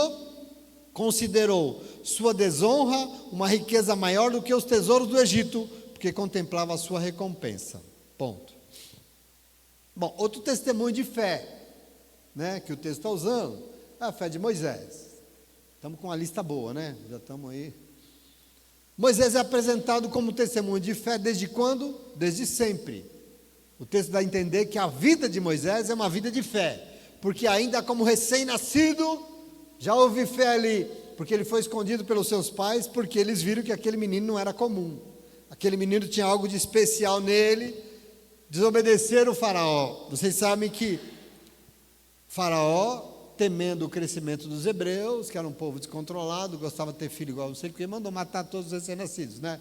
considerou sua desonra uma riqueza maior do que os tesouros do Egito, porque contemplava a sua recompensa. Ponto. Bom, outro testemunho de fé, né, que o texto está usando, é a fé de Moisés. Estamos com uma lista boa, né? Já estamos aí. Moisés é apresentado como testemunho de fé desde quando? Desde sempre. O texto dá a entender que a vida de Moisés é uma vida de fé, porque ainda como recém-nascido, já houve fé ali, porque ele foi escondido pelos seus pais, porque eles viram que aquele menino não era comum. Aquele menino tinha algo de especial nele. Desobedeceram o faraó. Vocês sabem que faraó, temendo o crescimento dos hebreus, que era um povo descontrolado, gostava de ter filho igual, não sei o que, mandou matar todos os recém-nascidos, né?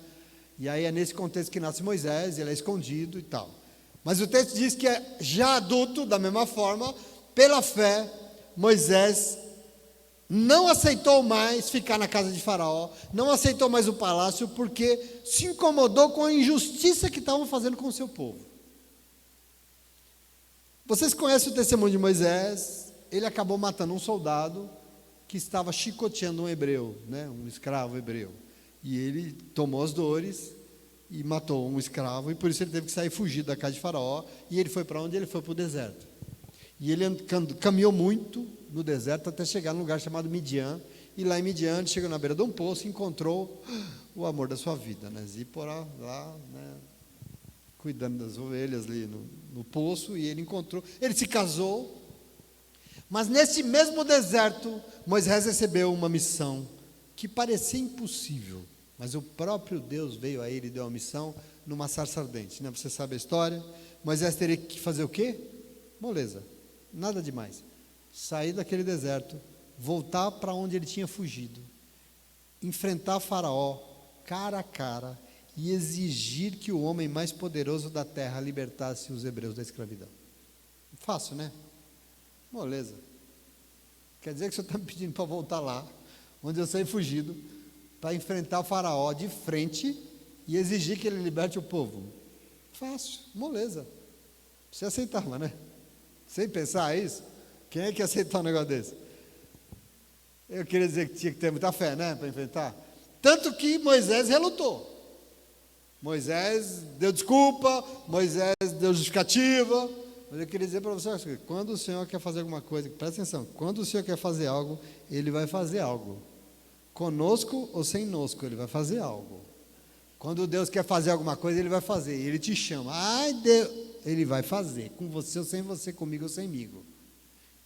E aí é nesse contexto que nasce Moisés, ele é escondido e tal. Mas o texto diz que já adulto, da mesma forma, pela fé, Moisés não aceitou mais ficar na casa de faraó, não aceitou mais o palácio, porque se incomodou com a injustiça que estavam fazendo com o seu povo. Vocês conhecem o testemunho de Moisés? Ele acabou matando um soldado que estava chicoteando um hebreu, né, um escravo hebreu. E ele tomou as dores e matou um escravo, e por isso ele teve que sair fugido da casa de faraó, e ele foi para onde? Ele foi para o deserto. E ele caminhou muito no deserto até chegar num lugar chamado Midian. E lá em Midian, ele chegou na beira de um poço e encontrou o amor da sua vida, né? Zípora lá, né? Cuidando das ovelhas ali no poço. E ele se casou. Mas nesse mesmo deserto, Moisés recebeu uma missão que parecia impossível. Mas o próprio Deus veio a ele e deu uma missão numa sarça ardente, né? Você sabe a história. Moisés teria que fazer o quê? Moleza. Nada demais. Sair daquele deserto, voltar para onde ele tinha fugido, enfrentar Faraó cara a cara e exigir que o homem mais poderoso da terra libertasse os hebreus da escravidão. Fácil, né? Moleza. Quer dizer que o senhor está me pedindo para voltar lá, onde eu saí fugido, para enfrentar Faraó de frente e exigir que ele liberte o povo. Fácil, moleza. Você aceitava, né? Sem pensar isso, quem é que ia aceitar um negócio desse? Eu queria dizer que tinha que ter muita fé, né, para enfrentar. Tanto que Moisés relutou. Moisés deu desculpa, Moisés deu justificativa. Mas eu queria dizer para você, quando o Senhor quer fazer alguma coisa, presta atenção, quando o Senhor quer fazer algo, Ele vai fazer algo. Conosco ou sem nosco, Ele vai fazer algo. Quando Deus quer fazer alguma coisa, Ele vai fazer. Ele te chama. Ai, Deus, Ele vai fazer. Com você ou sem você, comigo ou semigo.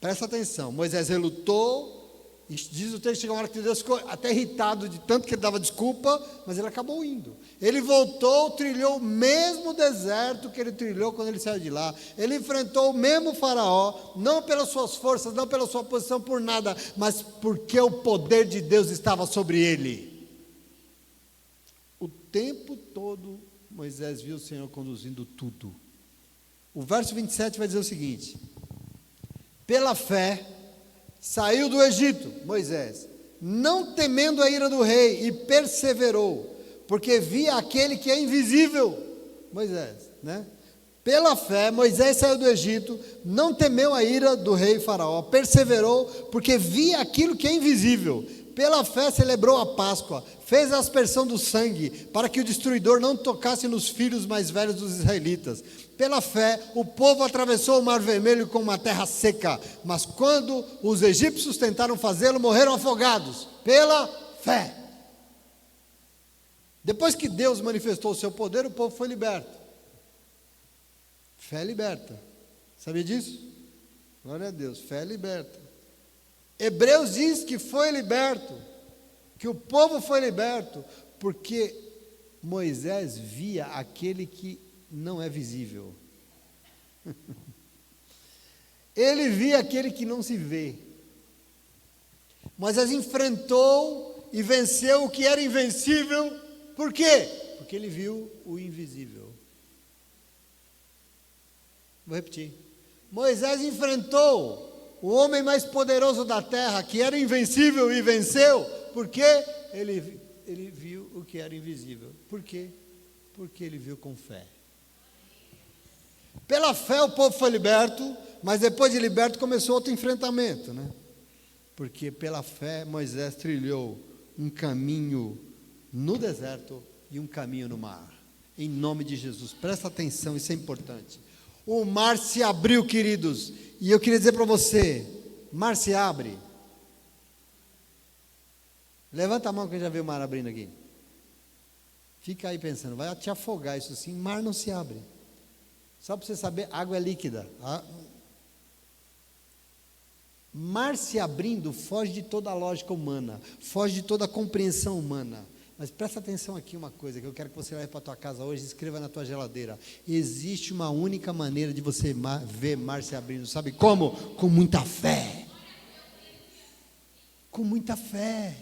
Presta atenção. Moisés relutou. Diz o texto que chegou uma hora que Deus ficou até irritado de tanto que ele dava desculpa, mas ele acabou indo. Ele voltou, trilhou o mesmo deserto que ele trilhou quando ele saiu de lá. Ele enfrentou o mesmo Faraó, não pelas suas forças, não pela sua posição, por nada, mas porque o poder de Deus estava sobre ele. O tempo todo Moisés viu o Senhor conduzindo tudo. O verso 27 vai dizer o seguinte: pela fé saiu do Egito, Moisés, não temendo a ira do rei, e perseverou, porque via aquele que é invisível. Moisés, né? Pela fé, Moisés saiu do Egito, não temeu a ira do rei Faraó, perseverou, porque via aquilo que é invisível. Pela fé celebrou a Páscoa, fez a aspersão do sangue, para que o destruidor não tocasse nos filhos mais velhos dos israelitas. Pela fé, o povo atravessou o Mar Vermelho com uma terra seca, mas quando os egípcios tentaram fazê-lo, morreram afogados. Pela fé. Depois que Deus manifestou o seu poder, o povo foi liberto. Fé liberta. Sabia disso? Glória a Deus, fé liberta. Hebreus diz que foi liberto, que o povo foi liberto, porque Moisés via aquele que não é visível. Ele via aquele que não se vê. Moisés enfrentou e venceu o que era invencível. Por quê? Porque ele viu o invisível. Vou repetir. Moisés enfrentou o homem mais poderoso da terra, que era invencível, e venceu. Por quê? Ele viu o que era invisível. Por quê? Porque ele viu com fé. Pela fé o povo foi liberto, mas depois de liberto começou outro enfrentamento, né? Porque pela fé Moisés trilhou um caminho no deserto e um caminho no mar. Em nome de Jesus, presta atenção, isso é importante. O mar se abriu, queridos, e eu queria dizer para você, mar se abre. Levanta a mão quem já viu o mar abrindo aqui. Fica aí pensando, vai te afogar isso assim, mar não se abre. Só para você saber, água é líquida. Mar se abrindo foge de toda a lógica humana, foge de toda a compreensão humana. Mas presta atenção aqui uma coisa, que eu quero que você leve para a tua casa hoje, escreva na tua geladeira. Existe uma única maneira de você ver mar se abrindo, sabe como? Com muita fé. Com muita fé.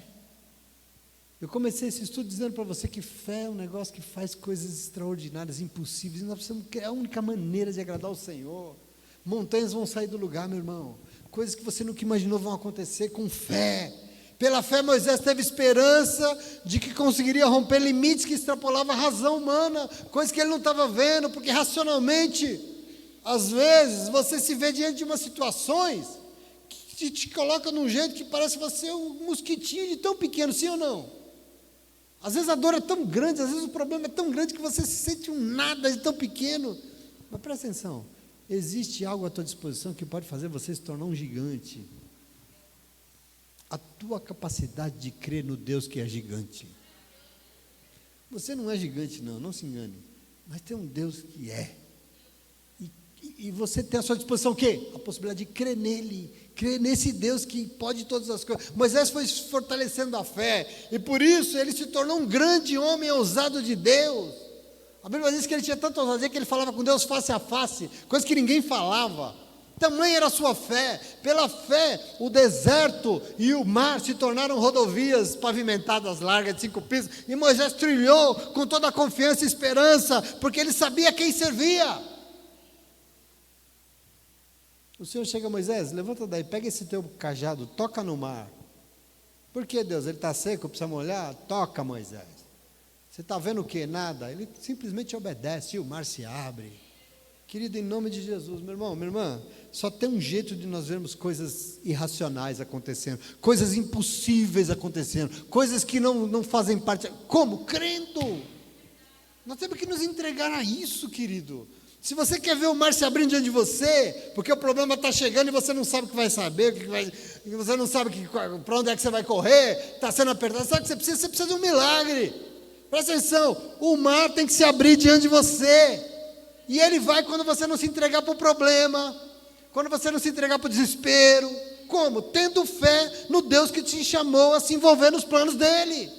Eu comecei esse estudo dizendo para você que fé é um negócio que faz coisas extraordinárias, impossíveis. Nós precisamos, é a única maneira de agradar o Senhor. Montanhas vão sair do lugar, meu irmão. Coisas que você nunca imaginou vão acontecer com fé. Pela fé, Moisés teve esperança de que conseguiria romper limites que extrapolavam a razão humana, coisas que ele não estava vendo, porque racionalmente, às vezes, você se vê diante de umas situações que te coloca num jeito que parece você um mosquitinho de tão pequeno, sim ou não? Às vezes a dor é tão grande, às vezes o problema é tão grande que você se sente um nada de tão pequeno. Mas presta atenção, existe algo à tua disposição que pode fazer você se tornar um gigante. A tua capacidade de crer no Deus que é gigante. Você não é gigante não, não se engane. Mas tem um Deus que é. E você tem à sua disposição o quê? A possibilidade de crer nele, crer nesse Deus que pode todas as coisas. Moisés foi se fortalecendo a fé, e por isso ele se tornou um grande homem ousado de Deus. A Bíblia diz que ele tinha tanta ousadia que ele falava com Deus face a face, coisa que ninguém falava. Tamanha era a sua fé. Pela fé, o deserto e o mar se tornaram rodovias pavimentadas largas de 5 pisos, e Moisés trilhou com toda a confiança e esperança, porque ele sabia a quem servia. O Senhor chega a Moisés, levanta daí, pega esse teu cajado, toca no mar. Por que, Deus? Ele está seco, precisa molhar? Toca, Moisés. Você está vendo o que? Nada. Ele simplesmente obedece e o mar se abre. Querido, em nome de Jesus, meu irmão, minha irmã, só tem um jeito de nós vermos coisas irracionais acontecendo, coisas impossíveis acontecendo, coisas que não fazem parte. Como? Crendo. Nós temos que nos entregar a isso, querido. Se você quer ver o mar se abrindo diante de você, porque o problema está chegando e você não sabe o que vai saber, você não sabe para onde é que você vai correr, está sendo apertado, sabe o que você precisa? Você precisa de um milagre. Presta atenção, o mar tem que se abrir diante de você. E ele vai quando você não se entregar para o problema, quando você não se entregar para o desespero. Como? Tendo fé no Deus que te chamou a se envolver nos planos dele.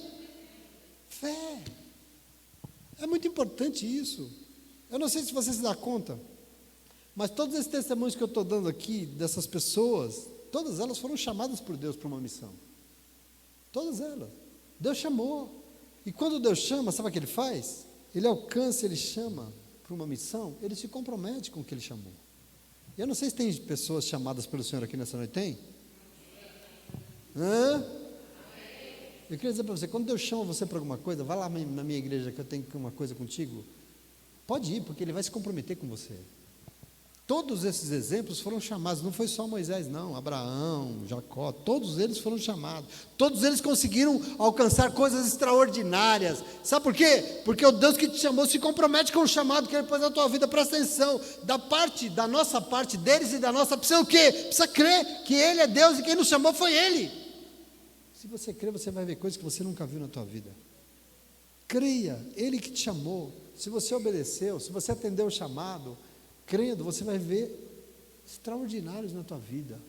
Fé. É muito importante isso. Eu não sei se você se dá conta, mas todos esses testemunhos que eu estou dando aqui, dessas pessoas, todas elas foram chamadas por Deus para uma missão. Todas elas. Deus chamou. E quando Deus chama, sabe o que ele faz? Ele alcança, ele chama para uma missão, ele se compromete com o que ele chamou. E eu não sei se tem pessoas chamadas pelo Senhor aqui nessa noite, tem? Hã? Eu queria dizer para você, quando Deus chama você para alguma coisa, vai lá na minha igreja que eu tenho uma coisa contigo, pode ir, porque ele vai se comprometer com você. Todos esses exemplos foram chamados, não foi só Moisés não, Abraão, Jacó, todos eles foram chamados, todos eles conseguiram alcançar coisas extraordinárias. Sabe por quê? Porque o Deus que te chamou se compromete com o chamado que ele pôs na tua vida. Presta atenção, da nossa parte, deles e da nossa, precisa o quê? Precisa crer que ele é Deus e quem nos chamou foi ele. Se você crer, você vai ver coisas que você nunca viu na tua vida. Creia, ele que te chamou. Se você obedeceu, se você atendeu o chamado, crendo, você vai ver extraordinários na tua vida,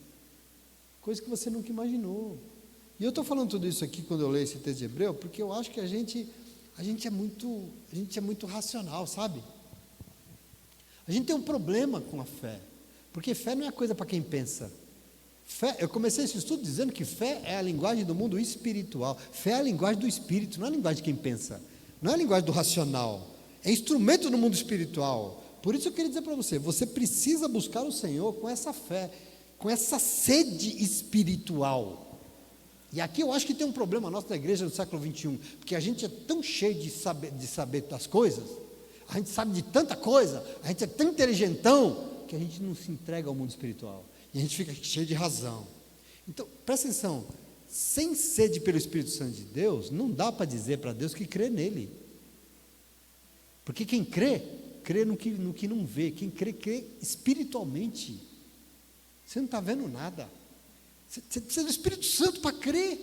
coisas que você nunca imaginou. E eu estou falando tudo isso aqui quando eu leio esse texto de Hebreu, porque eu acho que a gente é muito racional, sabe? A gente tem um problema com a fé, porque fé não é coisa para quem pensa. Fé, eu comecei esse estudo dizendo que fé é a linguagem do mundo espiritual. Fé é a linguagem do espírito, não é a linguagem de quem pensa, não é a linguagem do racional, é instrumento no mundo espiritual. Por isso eu queria dizer para você, você precisa buscar o Senhor com essa fé, com essa sede espiritual. E aqui eu acho que tem um problema nosso da igreja do século 21, porque a gente é tão cheio de saber das coisas, a gente sabe de tanta coisa, a gente é tão inteligentão, que a gente não se entrega ao mundo espiritual, e a gente fica cheio de razão. Então, presta atenção, sem sede pelo Espírito Santo de Deus, não dá para dizer para Deus que crê nele, porque quem crê no que não vê. Quem crê espiritualmente. Você não está vendo nada. Você precisa do Espírito Santo para crer.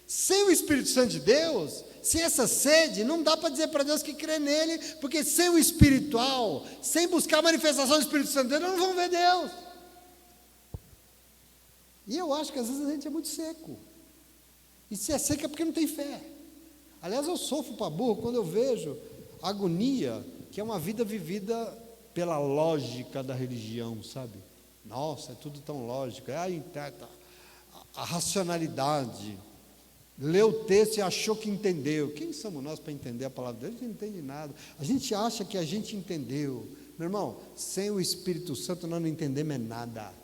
Sem o Espírito Santo de Deus, sem essa sede, não dá para dizer para Deus que crê nele, porque sem o espiritual, sem buscar a manifestação do Espírito Santo de Deus, não vão ver Deus. E eu acho que às vezes a gente é muito seco. E se é seco é porque não tem fé. Aliás, eu sofro para burro quando eu vejo a agonia, que é uma vida vivida pela lógica da religião, sabe? Nossa, é tudo tão lógico, a racionalidade, leu o texto e achou que entendeu. Quem somos nós para entender a palavra de Deus? A gente não entende nada, a gente acha que a gente entendeu. Meu irmão, sem o Espírito Santo nós não entendemos nada.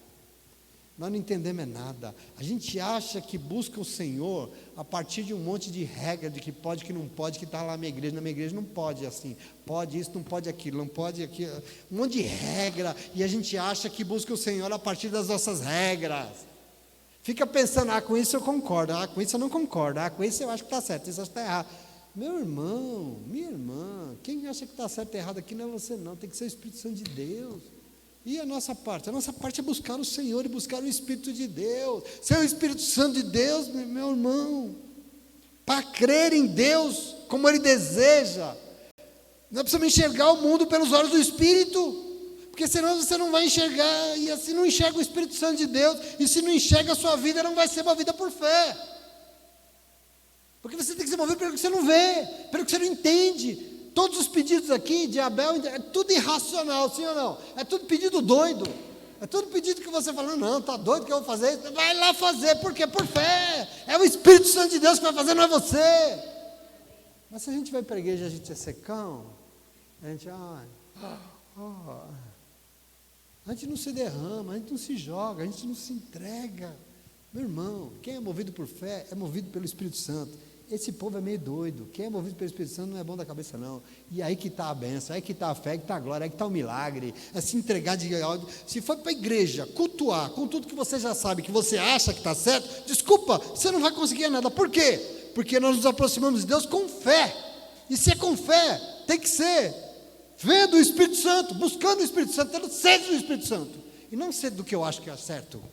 Nós não entendemos nada. A gente acha que busca o Senhor a partir de um monte de regra, de que pode, que não pode, que está lá na minha igreja não pode assim, pode isso, não pode aquilo, não pode aquilo, um monte de regra, e a gente acha que busca o Senhor a partir das nossas regras. Fica pensando, com isso eu concordo, com isso eu não concordo, com isso eu acho que está certo, isso eu acho que está errado. Meu irmão, minha irmã, quem acha que está certo e errado aqui não é você não, tem que ser o Espírito Santo de Deus. E a nossa parte? A nossa parte é buscar o Senhor e buscar o Espírito de Deus. Ser o Espírito Santo de Deus, meu irmão, para crer em Deus como Ele deseja. Nós precisamos enxergar o mundo pelos olhos do Espírito, porque senão você não vai enxergar, e assim não enxerga o Espírito Santo de Deus, e se não enxerga a sua vida, não vai ser uma vida por fé. Porque você tem que ser movido pelo que você não vê, pelo que você não entende. Todos os pedidos aqui de Abel, é tudo irracional, sim ou não? É tudo pedido doido. É tudo pedido que você fala, não, está doido que eu vou fazer isso? Vai lá fazer, porque por fé. É o Espírito Santo de Deus que vai fazer, não é você. Mas se a gente vai para a igreja e a gente é secão, a gente, a gente não se derrama, a gente não se joga, a gente não se entrega. Meu irmão, quem é movido por fé é movido pelo Espírito Santo. Esse povo é meio doido. Quem é movido pelo Espírito Santo não é bom da cabeça, não. E aí que está a bênção, aí que está a fé, aí que está a glória, aí que está o milagre. É se entregar de algo. Se for para a igreja, cultuar, com tudo que você já sabe, que você acha que está certo, desculpa, você não vai conseguir nada. Por quê? Porque nós nos aproximamos de Deus com fé. E se é com fé, tem que ser vendo o Espírito Santo, buscando o Espírito Santo, tendo sede do Espírito Santo. E não sede do que eu acho que é certo,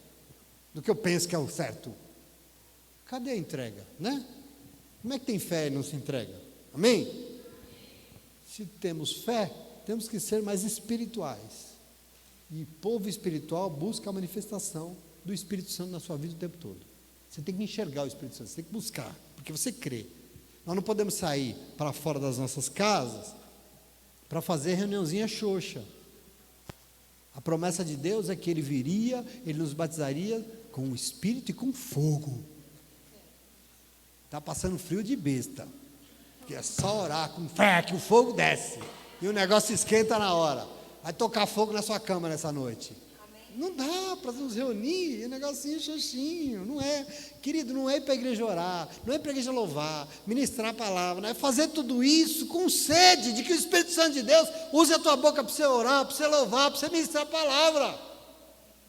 do que eu penso que é o certo. Cadê a entrega, né? Como é que tem fé e não se entrega? Amém? Se temos fé, temos que ser mais espirituais. E povo espiritual busca a manifestação do Espírito Santo na sua vida o tempo todo. Você tem que enxergar o Espírito Santo, você tem que buscar, porque você crê. Nós não podemos sair para fora das nossas casas para fazer reuniãozinha xoxa. A promessa de Deus é que Ele viria, Ele nos batizaria com o Espírito e com fogo. Está passando frio de besta, que é só orar com fé, que o fogo desce, e o negócio esquenta na hora. Vai tocar fogo na sua cama nessa noite. Amém. Não dá para nos reunir, é um negocinho xoxinho, não é, querido, não é ir para a igreja orar, não é ir para a igreja louvar, ministrar a palavra, não é fazer tudo isso com sede de que o Espírito Santo de Deus use a tua boca para você orar, para você louvar, para você ministrar a palavra.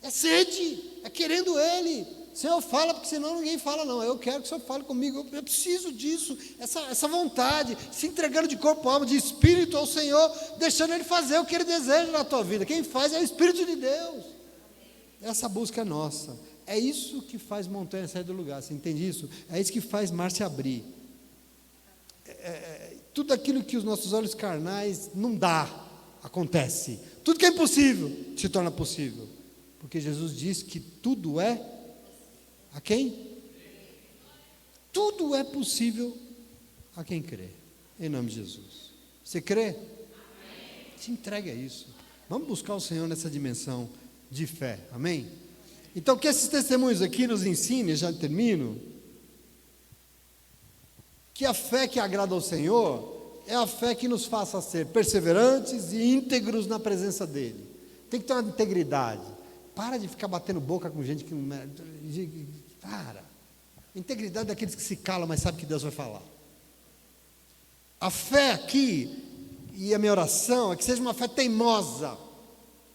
É sede, é querendo Ele. Senhor, fala, porque senão ninguém fala, não. Eu quero que o Senhor fale comigo, eu preciso disso, essa vontade, se entregando de corpo, alma, de espírito ao Senhor, deixando Ele fazer o que Ele deseja na tua vida. Quem faz é o Espírito de Deus. Essa busca é nossa. É isso que faz montanha sair do lugar, você entende isso? É isso que faz mar se abrir. Tudo aquilo que os nossos olhos carnais não dá, acontece. Tudo que é impossível se torna possível. Porque Jesus diz que tudo é a quem? Tudo é possível a quem crê, em nome de Jesus. Você crê? Amém. Se entregue a isso. Vamos buscar o Senhor nessa dimensão de fé, amém? Então, que esses testemunhos aqui nos ensinem, já termino, que a fé que agrada ao Senhor é a fé que nos faça ser perseverantes e íntegros na presença dEle. Tem que ter uma integridade. Para de ficar batendo boca com gente que não... Para. Integridade daqueles que se calam, mas sabem que Deus vai falar. A fé aqui, e a minha oração, é que seja uma fé teimosa,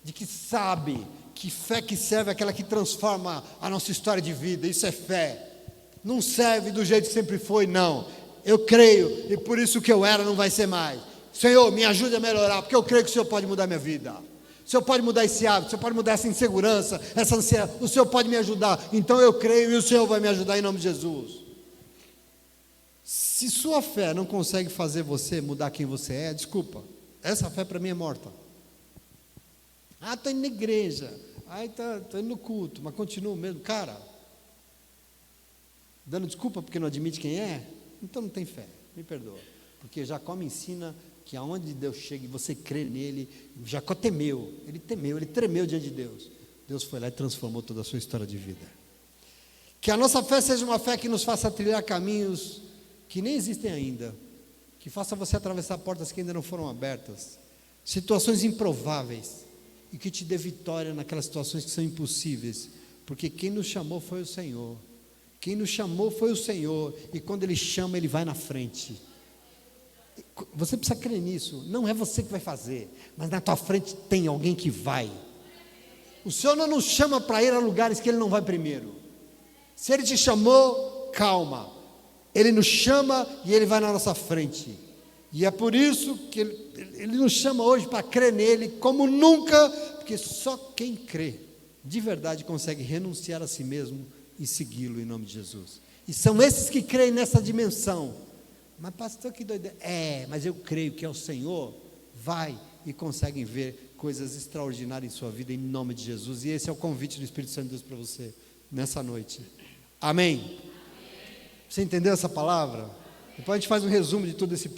de que sabe, que fé que serve é aquela que transforma a nossa história de vida. Isso é fé. Não serve do jeito que sempre foi, não. Eu creio, e por isso que eu era não vai ser mais. Senhor, me ajude a melhorar, porque eu creio que o Senhor pode mudar minha vida. O Senhor pode mudar esse hábito, o Senhor pode mudar essa insegurança, essa ansiedade, o Senhor pode me ajudar, então eu creio e o Senhor vai me ajudar em nome de Jesus. Se sua fé não consegue fazer você mudar quem você é, desculpa, essa fé para mim é morta. Estou indo na igreja, estou indo no culto, mas continuo mesmo, cara, dando desculpa porque não admite quem é, então não tem fé, me perdoa, porque Jacó me ensina que aonde Deus chega e você crê nele, Jacó temeu, ele tremeu diante de Deus. Deus foi lá e transformou toda a sua história de vida. Que a nossa fé seja uma fé que nos faça trilhar caminhos que nem existem ainda, que faça você atravessar portas que ainda não foram abertas, situações improváveis, e que te dê vitória naquelas situações que são impossíveis, porque quem nos chamou foi o Senhor. Quem nos chamou foi o Senhor, e quando Ele chama, Ele vai na frente. Você precisa crer nisso. Não é você que vai fazer, mas na tua frente tem alguém que vai. O Senhor não nos chama para ir a lugares que Ele não vai primeiro. Se Ele te chamou, calma. Ele nos chama e Ele vai na nossa frente. E é por isso que Ele nos chama hoje para crer nele como nunca, porque só quem crê de verdade consegue renunciar a si mesmo e segui-lo em nome de Jesus. E são esses que creem nessa dimensão. Mas pastor, que doideira. Mas eu creio que é o Senhor. Vai e conseguem ver coisas extraordinárias em sua vida em nome de Jesus. E esse é o convite do Espírito Santo de Deus para você nessa noite. Amém? Você entendeu essa palavra? Depois a gente faz um resumo de todo esse